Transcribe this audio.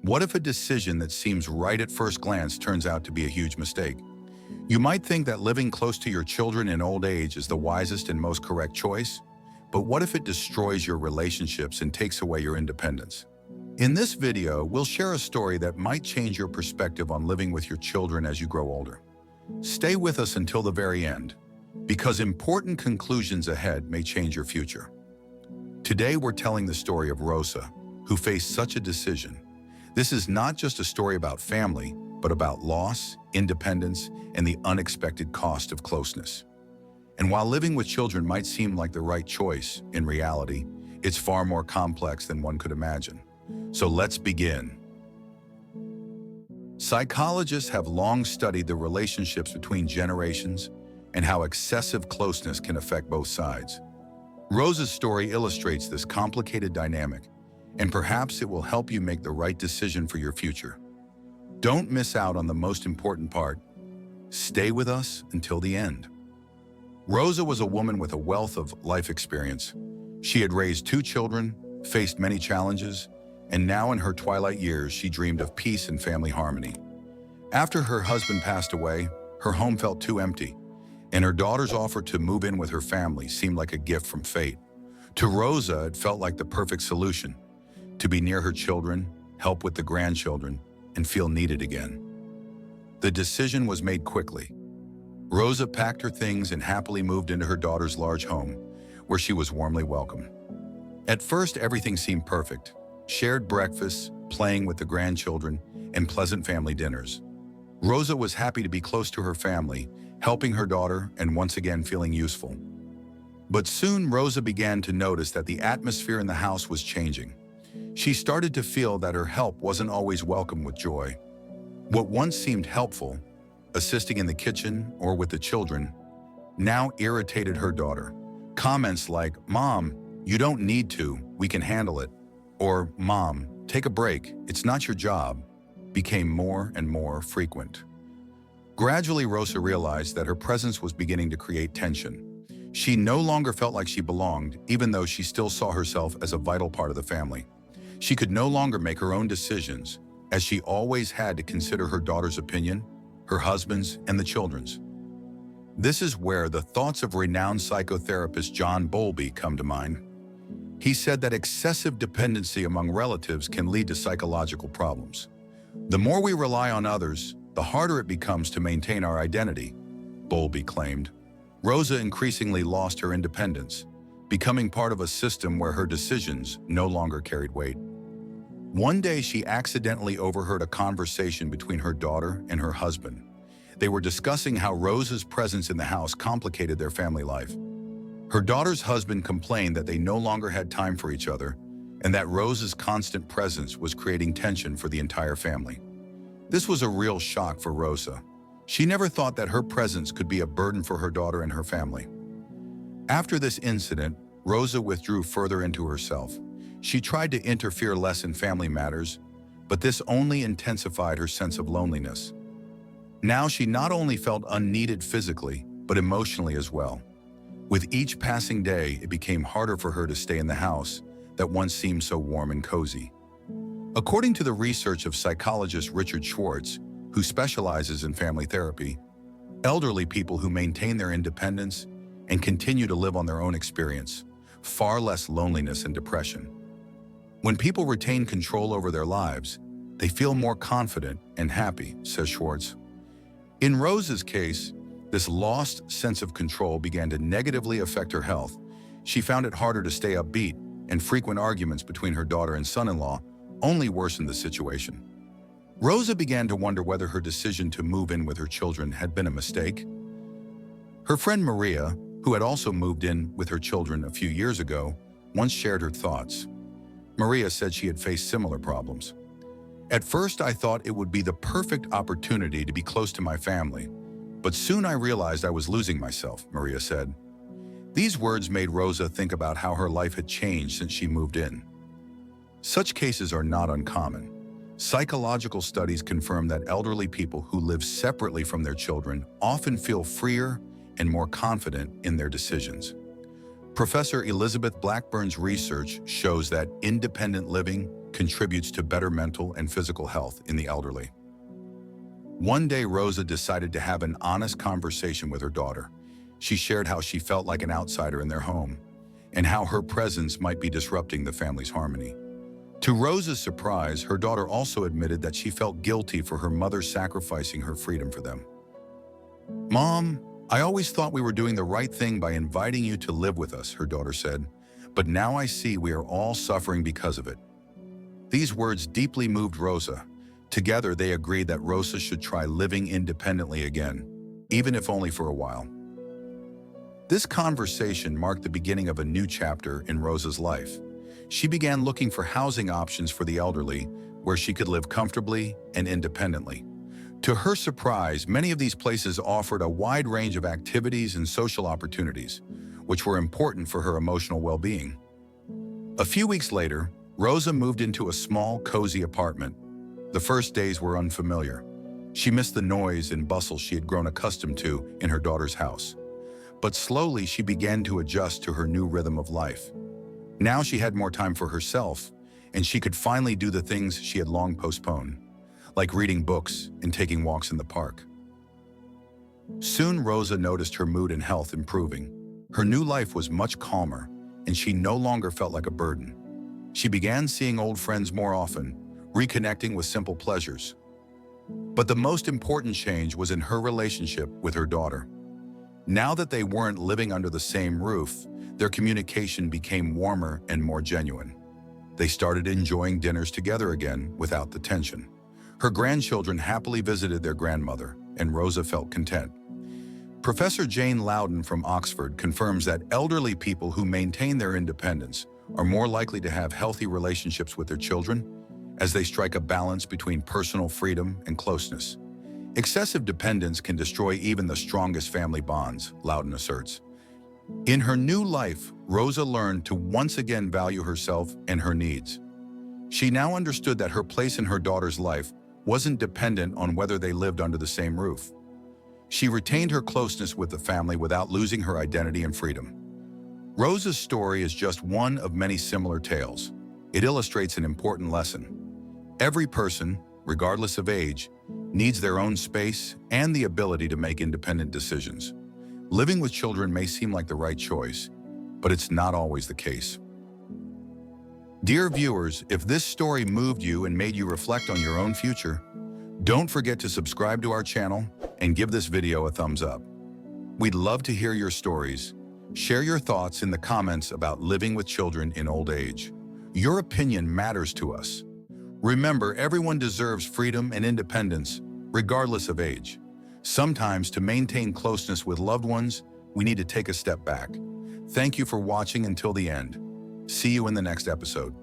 What if a decision that seems right at first glance turns out to be a huge mistake? You might think that living close to your children in old age is the wisest and most correct choice, but what if it destroys your relationships and takes away your independence? In this video, we'll share a story that might change your perspective on living with your children as you grow older. Stay with us until the very end, because important conclusions ahead may change your future. Today, we're telling the story of Rosa, who faced such a decision. This is not just a story about family, but about loss, independence, and the unexpected cost of closeness. And while living with children might seem like the right choice, in reality, it's far more complex than one could imagine. So let's begin. Psychologists have long studied the relationships between generations and how excessive closeness can affect both sides. Rosa's story illustrates this complicated dynamic, and perhaps it will help you make the right decision for your future. Don't miss out on the most important part. Stay with us until the end. Rosa was a woman with a wealth of life experience. She had raised 2 children, faced many challenges, and now in her twilight years, she dreamed of peace and family harmony. After her husband passed away, her home felt too empty, and her daughter's offer to move in with her family seemed like a gift from fate. To Rosa, it felt like the perfect solution, to be near her children, help with the grandchildren, and feel needed again. The decision was made quickly. Rosa packed her things and happily moved into her daughter's large home, where she was warmly welcomed. At first, everything seemed perfect. Shared breakfasts, playing with the grandchildren, and pleasant family dinners. Rosa was happy to be close to her family, helping her daughter and once again feeling useful. But soon, Rosa began to notice that the atmosphere in the house was changing. She started to feel that her help wasn't always welcome with joy. What once seemed helpful, assisting in the kitchen or with the children, now irritated her daughter. Comments like, "Mom, you don't need to, we can handle it," or "Mom, take a break, it's not your job," became more and more frequent. Gradually, Rosa realized that her presence was beginning to create tension. She no longer felt like she belonged, even though she still saw herself as a vital part of the family. She could no longer make her own decisions, as she always had to consider her daughter's opinion, her husband's, and the children's. This is where the thoughts of renowned psychotherapist John Bowlby come to mind. He said that excessive dependency among relatives can lead to psychological problems. The more we rely on others, the harder it becomes to maintain our identity, Bowlby claimed. Rosa increasingly lost her independence, becoming part of a system where her decisions no longer carried weight. One day, she accidentally overheard a conversation between her daughter and her husband. They were discussing how Rosa's presence in the house complicated their family life. Her daughter's husband complained that they no longer had time for each other, and that Rosa's constant presence was creating tension for the entire family. This was a real shock for Rosa. She never thought that her presence could be a burden for her daughter and her family. After this incident, Rosa withdrew further into herself. She tried to interfere less in family matters, but this only intensified her sense of loneliness. Now she not only felt unneeded physically, but emotionally as well. With each passing day, it became harder for her to stay in the house that once seemed so warm and cozy. According to the research of psychologist Richard Schwartz, who specializes in family therapy, elderly people who maintain their independence and continue to live on their own experience far less loneliness and depression. When people retain control over their lives, they feel more confident and happy, says Schwartz. In Rosa's case, this lost sense of control began to negatively affect her health. She found it harder to stay upbeat, and frequent arguments between her daughter and son-in-law only worsened the situation. Rosa began to wonder whether her decision to move in with her children had been a mistake. Her friend Maria, who had also moved in with her children a few years ago, once shared her thoughts. Maria said she had faced similar problems. "At first, I thought it would be the perfect opportunity to be close to my family, but soon I realized I was losing myself," Maria said. These words made Rosa think about how her life had changed since she moved in. Such cases are not uncommon. Psychological studies confirm that elderly people who live separately from their children often feel freer and more confident in their decisions. Professor Elizabeth Blackburn's research shows that independent living contributes to better mental and physical health in the elderly. One day, Rosa decided to have an honest conversation with her daughter. She shared how she felt like an outsider in their home and how her presence might be disrupting the family's harmony. To Rosa's surprise, her daughter also admitted that she felt guilty for her mother sacrificing her freedom for them. "Mom, I always thought we were doing the right thing by inviting you to live with us," her daughter said, "but now I see we are all suffering because of it." These words deeply moved Rosa. Together, they agreed that Rosa should try living independently again, even if only for a while. This conversation marked the beginning of a new chapter in Rosa's life. She began looking for housing options for the elderly where she could live comfortably and independently. To her surprise, many of these places offered a wide range of activities and social opportunities, which were important for her emotional well-being. A few weeks later, Rosa moved into a small, cozy apartment. The first days were unfamiliar. She missed the noise and bustle she had grown accustomed to in her daughter's house. But slowly, she began to adjust to her new rhythm of life. Now she had more time for herself, and she could finally do the things she had long postponed, like reading books and taking walks in the park. Soon, Rosa noticed her mood and health improving. Her new life was much calmer, and she no longer felt like a burden. She began seeing old friends more often, reconnecting with simple pleasures. But the most important change was in her relationship with her daughter. Now that they weren't living under the same roof, their communication became warmer and more genuine. They started enjoying dinners together again without the tension. Her grandchildren happily visited their grandmother, and Rosa felt content. Professor Jane Loudon from Oxford confirms that elderly people who maintain their independence are more likely to have healthy relationships with their children, as they strike a balance between personal freedom and closeness. Excessive dependence can destroy even the strongest family bonds, Loudon asserts. In her new life, Rosa learned to once again value herself and her needs. She now understood that her place in her daughter's life wasn't dependent on whether they lived under the same roof. She retained her closeness with the family without losing her identity and freedom. Rosa's story is just one of many similar tales. It illustrates an important lesson. Every person, regardless of age, needs their own space and the ability to make independent decisions. Living with children may seem like the right choice, but it's not always the case. Dear viewers, if this story moved you and made you reflect on your own future, don't forget to subscribe to our channel and give this video a thumbs up. We'd love to hear your stories. Share your thoughts in the comments about living with children in old age. Your opinion matters to us. Remember, everyone deserves freedom and independence, regardless of age. Sometimes, to maintain closeness with loved ones, we need to take a step back. Thank you for watching until the end. See you in the next episode.